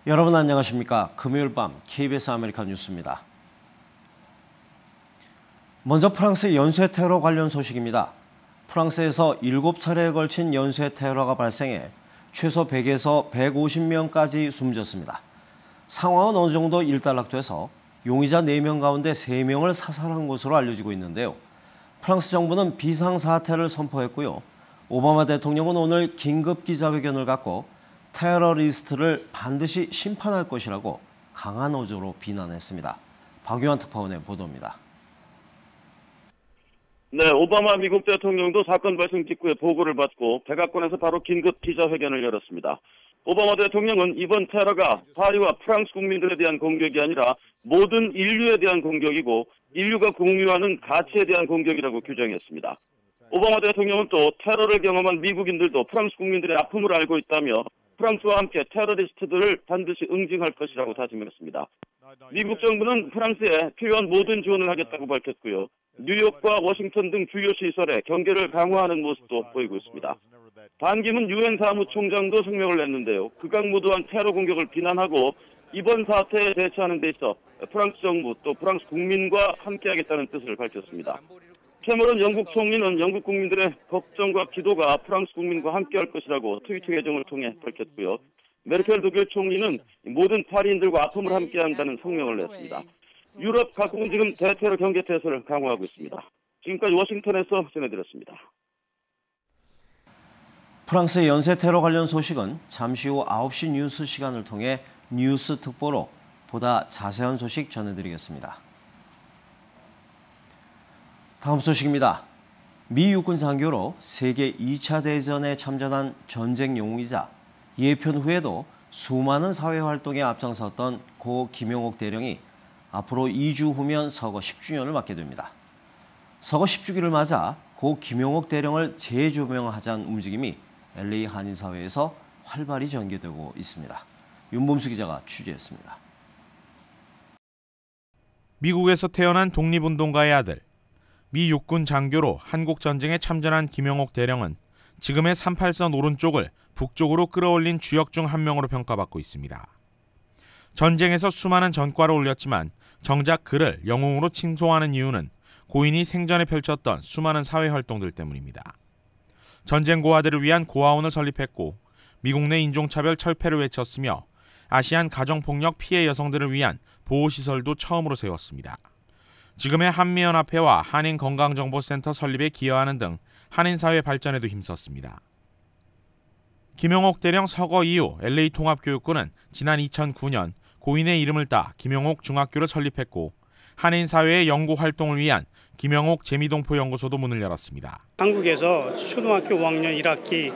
여러분 안녕하십니까? 금요일 밤 KBS 아메리카 뉴스입니다. 먼저 프랑스 연쇄 테러 관련 소식입니다. 프랑스에서 7차례에 걸친 연쇄 테러가 발생해 최소 100에서 150명까지 숨졌습니다. 상황은 어느 정도 일단락돼서 용의자 4명 가운데 3명을 사살한 것으로 알려지고 있는데요. 프랑스 정부는 비상사태를 선포했고요. 오바마 대통령은 오늘 긴급 기자회견을 갖고 테러리스트를 반드시 심판할 것이라고 강한 어조로 비난했습니다. 박유한 특파원의 보도입니다. 네, 오바마 미국 대통령도 사건 발생 직후에 보고를 받고 백악관에서 바로 긴급 기자회견을 열었습니다. 오바마 대통령은 이번 테러가 파리와 프랑스 국민들에 대한 공격이 아니라 모든 인류에 대한 공격이고 인류가 공유하는 가치에 대한 공격이라고 규정했습니다. 오바마 대통령은 또 테러를 경험한 미국인들도 프랑스 국민들의 아픔을 알고 있다며 프랑스와 함께 테러리스트들을 반드시 응징할 것이라고 다짐했습니다. 미국 정부는 프랑스에 필요한 모든 지원을 하겠다고 밝혔고요. 뉴욕과 워싱턴 등 주요 시설에 경계를 강화하는 모습도 보이고 있습니다. 반기문 유엔 사무총장도 성명을 냈는데요. 극악무도한 테러 공격을 비난하고 이번 사태에 대처하는 데 있어 프랑스 정부 또 프랑스 국민과 함께하겠다는 뜻을 밝혔습니다. 캐머런 영국 총리는 영국 국민들의 걱정과 기도가 프랑스 국민과 함께할 것이라고 트위터 계정을 통해 밝혔고요. 메르켈 독일 총리는 모든 파리인들과 아픔을 함께한다는 성명을 냈습니다. 유럽 각국은 지금 대테러 경계 태세를 강화하고 있습니다. 지금까지 워싱턴에서 전해드렸습니다. 프랑스의 연쇄 테러 관련 소식은 잠시 후 9시 뉴스 시간을 통해 뉴스 특보로 보다 자세한 소식 전해드리겠습니다. 다음 소식입니다. 미 육군 장교로 세계 2차 대전에 참전한 전쟁 영웅이자 예편 후에도 수많은 사회활동에 앞장섰던 고 김용옥 대령이 앞으로 2주 후면 서거 10주년을 맞게 됩니다. 서거 10주기를 맞아 고 김용옥 대령을 재조명하자는 움직임이 LA 한인사회에서 활발히 전개되고 있습니다. 윤범수 기자가 취재했습니다. 미국에서 태어난 독립운동가의 아들, 미 육군 장교로 한국전쟁에 참전한 김용옥 대령은 지금의 38선 오른쪽을 북쪽으로 끌어올린 주역 중 한 명으로 평가받고 있습니다. 전쟁에서 수많은 전과를 올렸지만 정작 그를 영웅으로 칭송하는 이유는 고인이 생전에 펼쳤던 수많은 사회활동들 때문입니다. 전쟁 고아들을 위한 고아원을 설립했고 미국 내 인종차별 철폐를 외쳤으며 아시안 가정폭력 피해 여성들을 위한 보호시설도 처음으로 세웠습니다. 지금의 한미연합회와 한인건강정보센터 설립에 기여하는 등 한인사회 발전에도 힘썼습니다. 김용옥 대령 서거 이후 LA 통합교육부는 지난 2009년 고인의 이름을 따 김용옥 중학교를 설립했고 한인사회의 연구활동을 위한 김용옥 재미동포 연구소도 문을 열었습니다. 한국에서 초등학교 5학년 1학기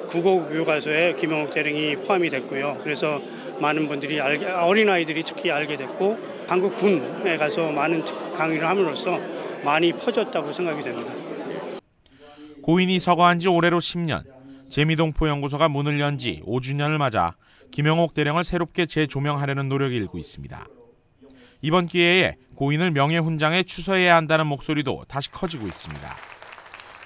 국어교과서에 김용옥 대령이 포함이 됐고요. 그래서 많은 분들이 어린아이들이 특히 알게 됐고 한국 군에 가서 많은 강의를 함으로써 많이 퍼졌다고 생각이 됩니다. 고인이 서거한 지 올해로 10년, 재미동포 연구소가 문을 연 지 5주년을 맞아 김용옥 대령을 새롭게 재조명하려는 노력이 일고 있습니다. 이번 기회에 고인을 명예훈장에 추서해야 한다는 목소리도 다시 커지고 있습니다.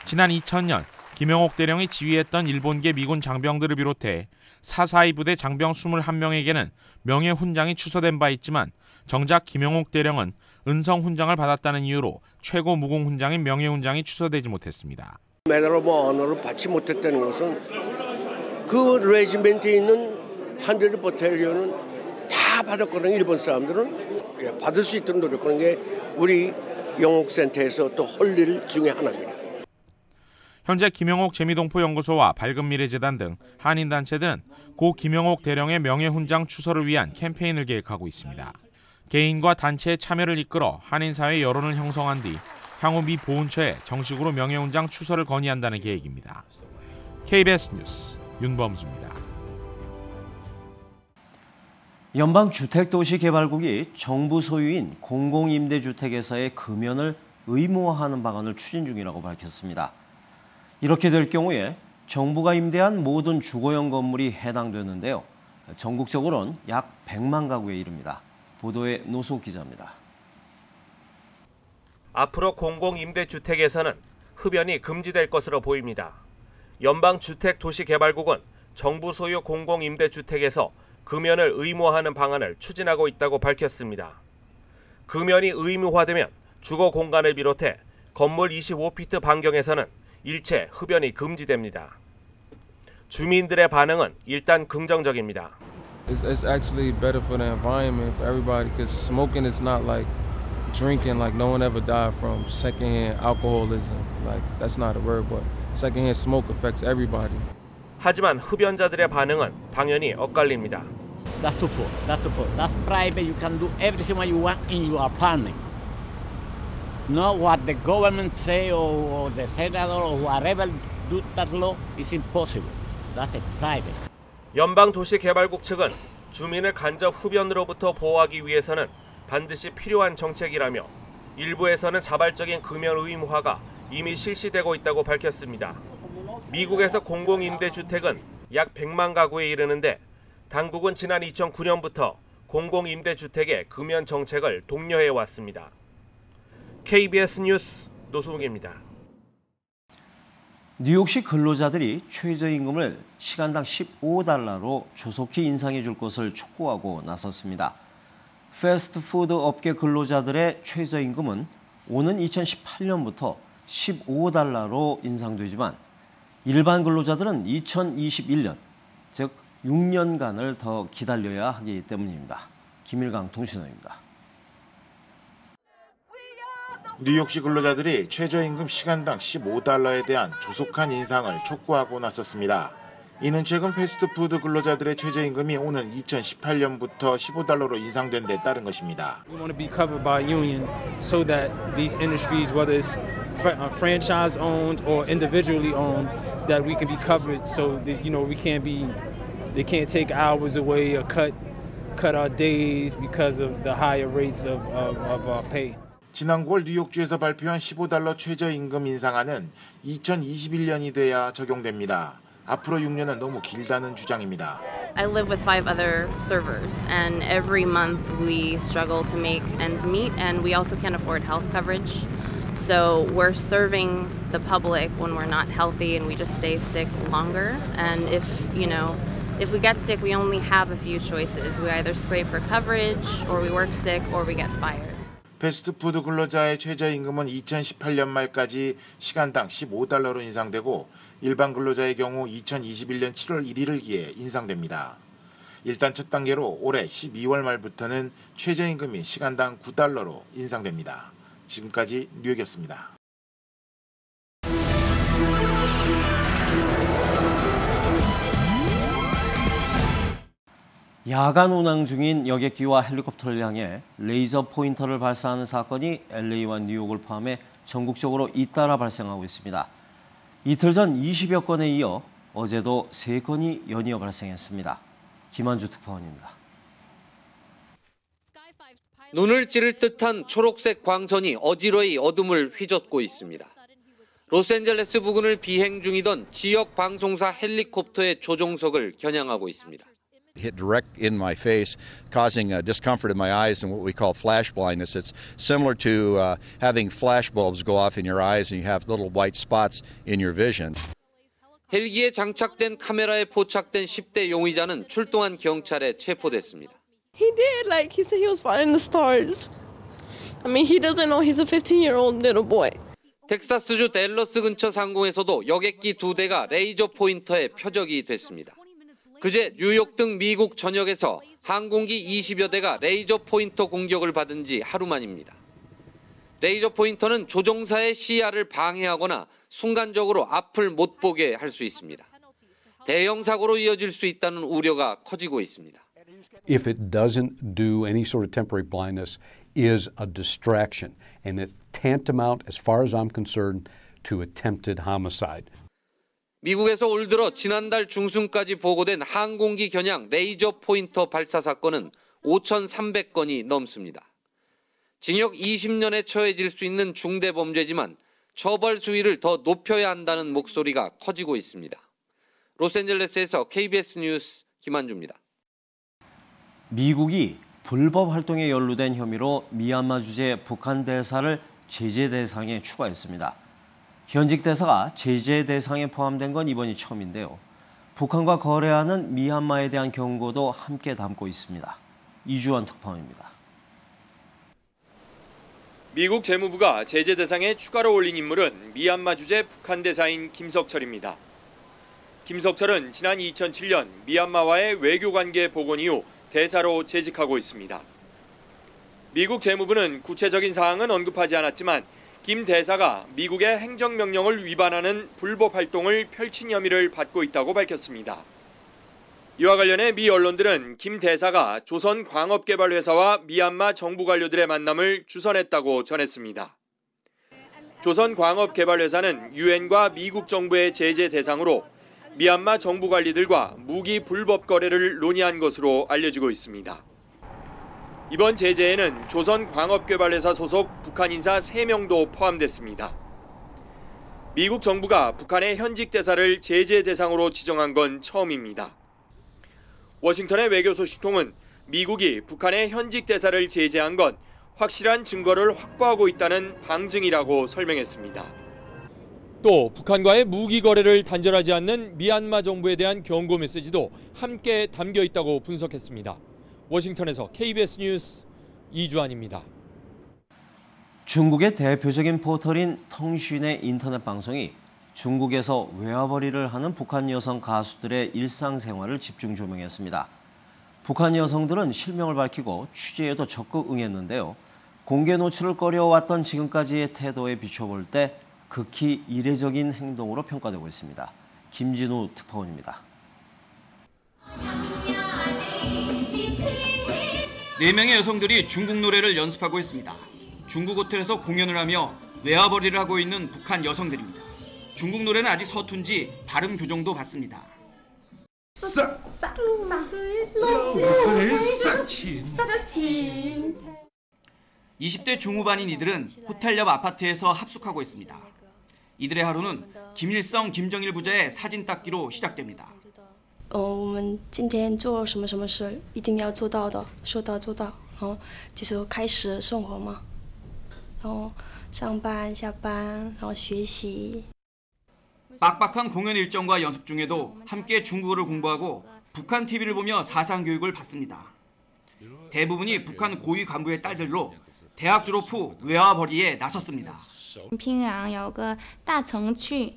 지난 2000년 김용옥 대령이 지휘했던 일본계 미군 장병들을 비롯해 442 부대 장병 21명에게는 명예훈장이 추서된 바 있지만 정작 김용옥 대령은 은성훈장을 받았다는 이유로 최고 무공훈장인 명예훈장이 추서되지 못했습니다. 메달 오브 오너를 받지 못했다는 것은 그 레지멘트에 있는 100 버탈리온은 다 받았거든요. 일본 사람들은 받을 수 있도록 노력하는 게 우리 영옥센터에서 또 할 일 중에 하나입니다. 현재 김용옥 재미동포 연구소와 밝은미래재단 등 한인단체들은 고 김용옥 대령의 명예훈장 추서를 위한 캠페인을 계획하고 있습니다. 개인과 단체의 참여를 이끌어 한인사회 여론을 형성한 뒤 향후 미 보훈처에 정식으로 명예훈장 추서를 건의한다는 계획입니다. KBS 뉴스 윤범수입니다. 연방주택도시개발국이 정부 소유인 공공임대주택에서의 금연을 의무화하는 방안을 추진 중이라고 밝혔습니다. 이렇게 될 경우에 정부가 임대한 모든 주거용 건물이 해당되는데요. 전국적으로는 약 100만 가구에 이릅니다. 보도에 노소 기자입니다. 앞으로 공공임대주택에서는 흡연이 금지될 것으로 보입니다. 연방주택도시개발국은 정부 소유 공공임대주택에서 금연을 의무화하는 방안을 추진하고 있다고 밝혔습니다. 금연이 의무화되면 주거 공간을 비롯해 건물 25피트 반경에서는 일체 흡연이 금지됩니다. 주민들의 반응은 일단 긍정적입니다. It's actually better for the environment for everybody because smoking is not like drinking. Like no one ever died from secondhand alcoholism. Like that's not a word, but secondhand smoke affects everybody. 하지만 흡연자들의 반응은 당연히 엇갈립니다. That's too full. That's too full. That's private. You can do everything what you want in your apartment. Not what the government say or the senator or whatever do that law is impossible. That's private. 연방도시개발국 측은 주민을 간접 흡연으로부터 보호하기 위해서는 반드시 필요한 정책이라며 일부에서는 자발적인 금연 의무화가 이미 실시되고 있다고 밝혔습니다. 미국에서 공공임대주택은 약 100만 가구에 이르는데 당국은 지난 2009년부터 공공임대주택의 금연 정책을 독려해 왔습니다. KBS 뉴스 노수욱입니다. 뉴욕시 근로자들이 최저임금을 시간당 15달러로 조속히 인상해 줄 것을 촉구하고 나섰습니다. 패스트푸드 업계 근로자들의 최저임금은 오는 2018년부터 15달러로 인상되지만 일반 근로자들은 2021년, 즉 6년간을 더 기다려야 하기 때문입니다. 김일강 통신원입니다. 뉴욕시 근로자들이 최저임금 시간당 15달러에 대한 조속한 인상을 촉구하고 나섰습니다. 이는 최근 패스트푸드 근로자들의 최저임금이 오는 2018년부터 15달러로 인상된 데 따른 것입니다. We want to be covered by union so that these industries, whether it's franchise owned or individually owned, that we can be covered so that they can't take hours away or cut our days because of the higher rates of our pay. 지난 9월 뉴욕주에서 발표한 15달러 최저임금 인상안은 2021년이 돼야 적용됩니다. 앞으로 6년은 너무 길다는 주장입니다. I live with 5 other servers and every month we struggle to make ends meet and we also can't afford health coverage. So we're serving the public when we're not healthy and we just stay sick longer. And if we get sick, we only have a few choices. We either scrape for coverage or we work sick or we get fired. 패스트푸드 근로자의 최저임금은 2018년 말까지 시간당 15달러로 인상되고 일반 근로자의 경우 2021년 7월 1일을 기해 인상됩니다. 일단 첫 단계로 올해 12월 말부터는 최저임금이 시간당 9달러로 인상됩니다. 지금까지 뉴욕이었습니다. 야간 운항 중인 여객기와 헬리콥터를 향해 레이저 포인터를 발사하는 사건이 LA와 뉴욕을 포함해 전국적으로 잇따라 발생하고 있습니다. 이틀 전 20여 건에 이어 어제도 3건이 연이어 발생했습니다. 김한주 특파원입니다. 눈을 찌를 듯한 초록색 광선이 어지러이 어둠을 휘젓고 있습니다. 로스앤젤레스 부근을 비행 중이던 지역 방송사 헬리콥터의 조종석을 겨냥하고 있습니다. Hit direct in my face, causing discomfort in my eyes and what we call flash blindness. It's similar to having flash bulbs go off in your eyes and you have little white spots in your vision. 헬기에 장착된 카메라에 포착된 10대 용의자는 출동한 경찰에 체포됐습니다. He did, he said he was finding the stars. I mean, he doesn't know he's a 15-year-old little boy. 텍사스주 댈러스 근처 상공에서도 여객기 2대가 레이저 포인터에 표적이 됐습니다. 그제 뉴욕 등 미국 전역에서 항공기 20여 대가 레이저 포인터 공격을 받은 지 하루 만입니다. 레이저 포인터는 조종사의 시야를 방해하거나 순간적으로 앞을 못 보게 할 수 있습니다. 대형 사고로 이어질 수 있다는 우려가 커지고 있습니다. If it doesn't do any sort of temporary blindness, is a distraction, and it's tantamount, as far as I'm concerned, to attempted homicide. 미국에서 올 들어 지난달 중순까지 보고된 항공기 겨냥 레이저 포인터 발사 사건은 5,300건이 넘습니다. 징역 20년에 처해질 수 있는 중대 범죄지만 처벌 수위를 더 높여야 한다는 목소리가 커지고 있습니다. 로스앤젤레스에서 KBS 뉴스 김한주입니다. 미국이 불법 활동에 연루된 혐의로 미얀마 주재 북한 대사를 제재 대상에 추가했습니다. 현직 대사가 제재 대상에 포함된 건 이번이 처음인데요. 북한과 거래하는 미얀마에 대한 경고도 함께 담고 있습니다. 이주환 특파원입니다. 미국 재무부가 제재 대상에 추가로 올린 인물은 미얀마 주재 북한 대사인 김석철입니다. 김석철은 지난 2007년 미얀마와의 외교관계 복원 이후 대사로 재직하고 있습니다. 미국 재무부는 구체적인 사항은 언급하지 않았지만 김 대사가 미국의 행정명령을 위반하는 불법 활동을 펼친 혐의를 받고 있다고 밝혔습니다. 이와 관련해 미 언론들은 김 대사가 조선광업개발회사와 미얀마 정부 관료들의 만남을 주선했다고 전했습니다. 조선광업개발회사는 유엔과 미국 정부의 제재 대상으로 미얀마 정부 관리들과 무기 불법 거래를 논의한 것으로 알려지고 있습니다. 이번 제재에는 조선광업개발회사 소속 북한 인사 3명도 포함됐습니다. 미국 정부가 북한의 현직 대사를 제재 대상으로 지정한 건 처음입니다. 워싱턴의 외교소식통은 미국이 북한의 현직 대사를 제재한 건 확실한 증거를 확보하고 있다는 방증이라고 설명했습니다. 또 북한과의 무기 거래를 단절하지 않는 미얀마 정부에 대한 경고 메시지도 함께 담겨 있다고 분석했습니다. 워싱턴에서 KBS 뉴스 이주환입니다. 중국의 대표적인 포털인 텅신의 인터넷 방송이 중국에서 외화벌이를 하는 북한 여성 가수들의 일상생활을 집중 조명했습니다. 북한 여성들은 실명을 밝히고 취재에도 적극 응했는데요. 공개 노출을 꺼려왔던 지금까지의 태도에 비춰볼 때 극히 이례적인 행동으로 평가되고 있습니다. 김진우 특파원입니다. 4명의 여성들이 중국 노래를 연습하고 있습니다. 중국 호텔에서 공연을 하며 외화벌이를 하고 있는 북한 여성들입니다. 중국 노래는 아직 서툰지 발음 교정도 받습니다. 20대 중후반인 이들은 호텔 옆 아파트에서 합숙하고 있습니다. 이들의 하루는 김일성, 김정일 부자의 사진 닦기로 시작됩니다. 我们今天做什么什么事一定要做到的，说到做到，然后就是开始生活嘛，然后上班下班，然后学习。 빡빡한 공연 일정과 연습 중에도 함께 중국어를 공부하고 북한 TV를 보며 사상 교육을 받습니다. 대부분이 북한 고위 간부의 딸들로 대학 졸업 후 외화벌이에 나섰습니다. 平壤有个大城区。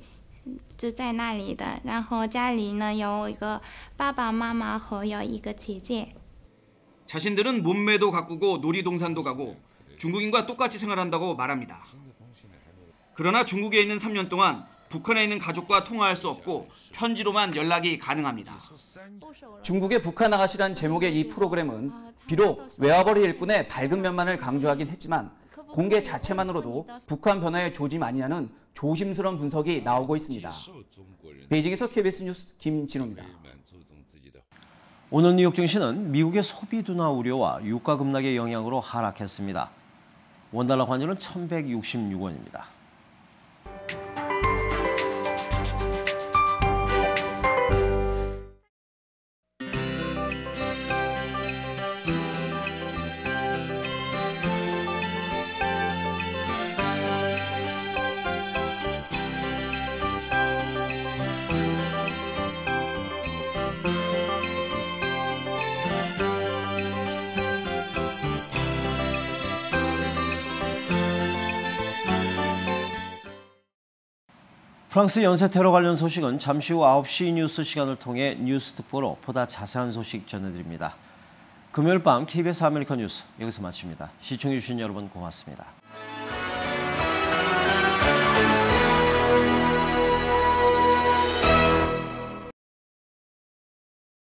就在那里的，然后家里呢有一个爸爸妈妈和有一个姐姐。 자신들은 몸매도 가꾸고 놀이동산도 가고 중국인과 똑같이 생활한다고 말합니다. 그러나 중국에 있는 3년 동안 북한에 있는 가족과 통화할 수 없고 편지로만 연락이 가능합니다. 중국의 북한 아가씨란 제목의 이 프로그램은 비록 외화벌이 일꾼의 밝은 면만을 강조하긴 했지만 공개 자체만으로도 북한 변화의 조짐 아니냐는 조심스러운 분석이 나오고 있습니다. 베이징에서 KBS 뉴스 김진호입니다. 오늘 뉴욕 증시는 미국의 소비 둔화 우려와 유가 급락의 영향으로 하락했습니다. 원달러 환율은 1,166원입니다. 프랑스 연쇄 테러 관련 소식은 잠시 후 9시 뉴스 시간을 통해 뉴스 특보로 보다 자세한 소식 전해드립니다. 금요일 밤 KBS 아메리칸 뉴스 여기서 마칩니다. 시청해주신 여러분 고맙습니다.